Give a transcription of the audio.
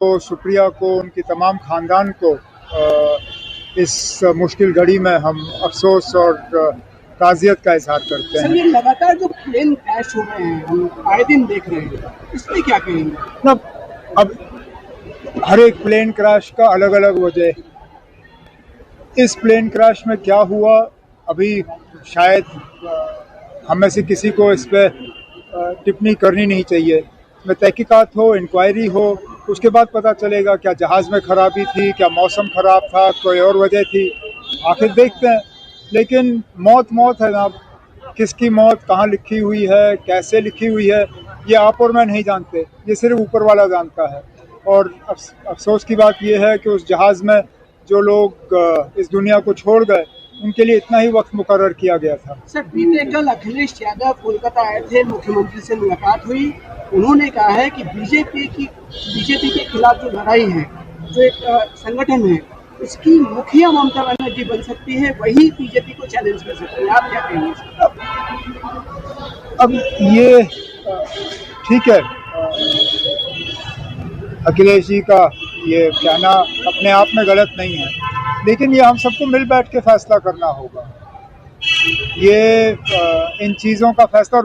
तो सुप्रिया को, उनकी तमाम ख़ानदान को इस मुश्किल घड़ी में हम अफसोस और ताज़ियत का इज़हार करते हैं। सर, ये लगातार जो प्लेन क्रैश हो रहे हैं, हम आए दिन देख रहे हैं, इसमें क्या कहेंगे? ना, अब हर एक प्लेन क्रैश का अलग अलग वजह। इस प्लेन क्रैश में क्या हुआ, अभी शायद हम में से किसी को इस पर टिप्पणी करनी नहीं चाहिए। इसमें तहकीकात हो, इंक्वायरी हो, उसके बाद पता चलेगा क्या जहाज़ में ख़राबी थी, क्या मौसम ख़राब था, कोई और वजह थी, आखिर देखते हैं। लेकिन मौत मौत है ना, किसकी मौत कहाँ लिखी हुई है, कैसे लिखी हुई है, ये आप और मैं नहीं जानते, ये सिर्फ ऊपर वाला जानता है। और अफसोस की बात यह है कि उस जहाज़ में जो लोग इस दुनिया को छोड़ गए, उनके लिए इतना ही वक्त मुकर्रर किया गया था। सर, बीते कल अखिलेश यादव कोलकाता आए थे, मुख्यमंत्री से मुलाकात हुई। उन्होंने कहा है कि बीजेपी के खिलाफ जो लड़ाई है, जो एक संगठन है, उसकी मुखिया ममता बनर्जी बन सकती है, वही बीजेपी को चैलेंज कर सकती है। आप क्या कहेंगे? अब ये ठीक है, अखिलेश जी का ये कहना अपने आप में गलत नहीं है, लेकिन ये हम सबको मिल बैठ के फैसला करना होगा। ये इन चीज़ों का फैसला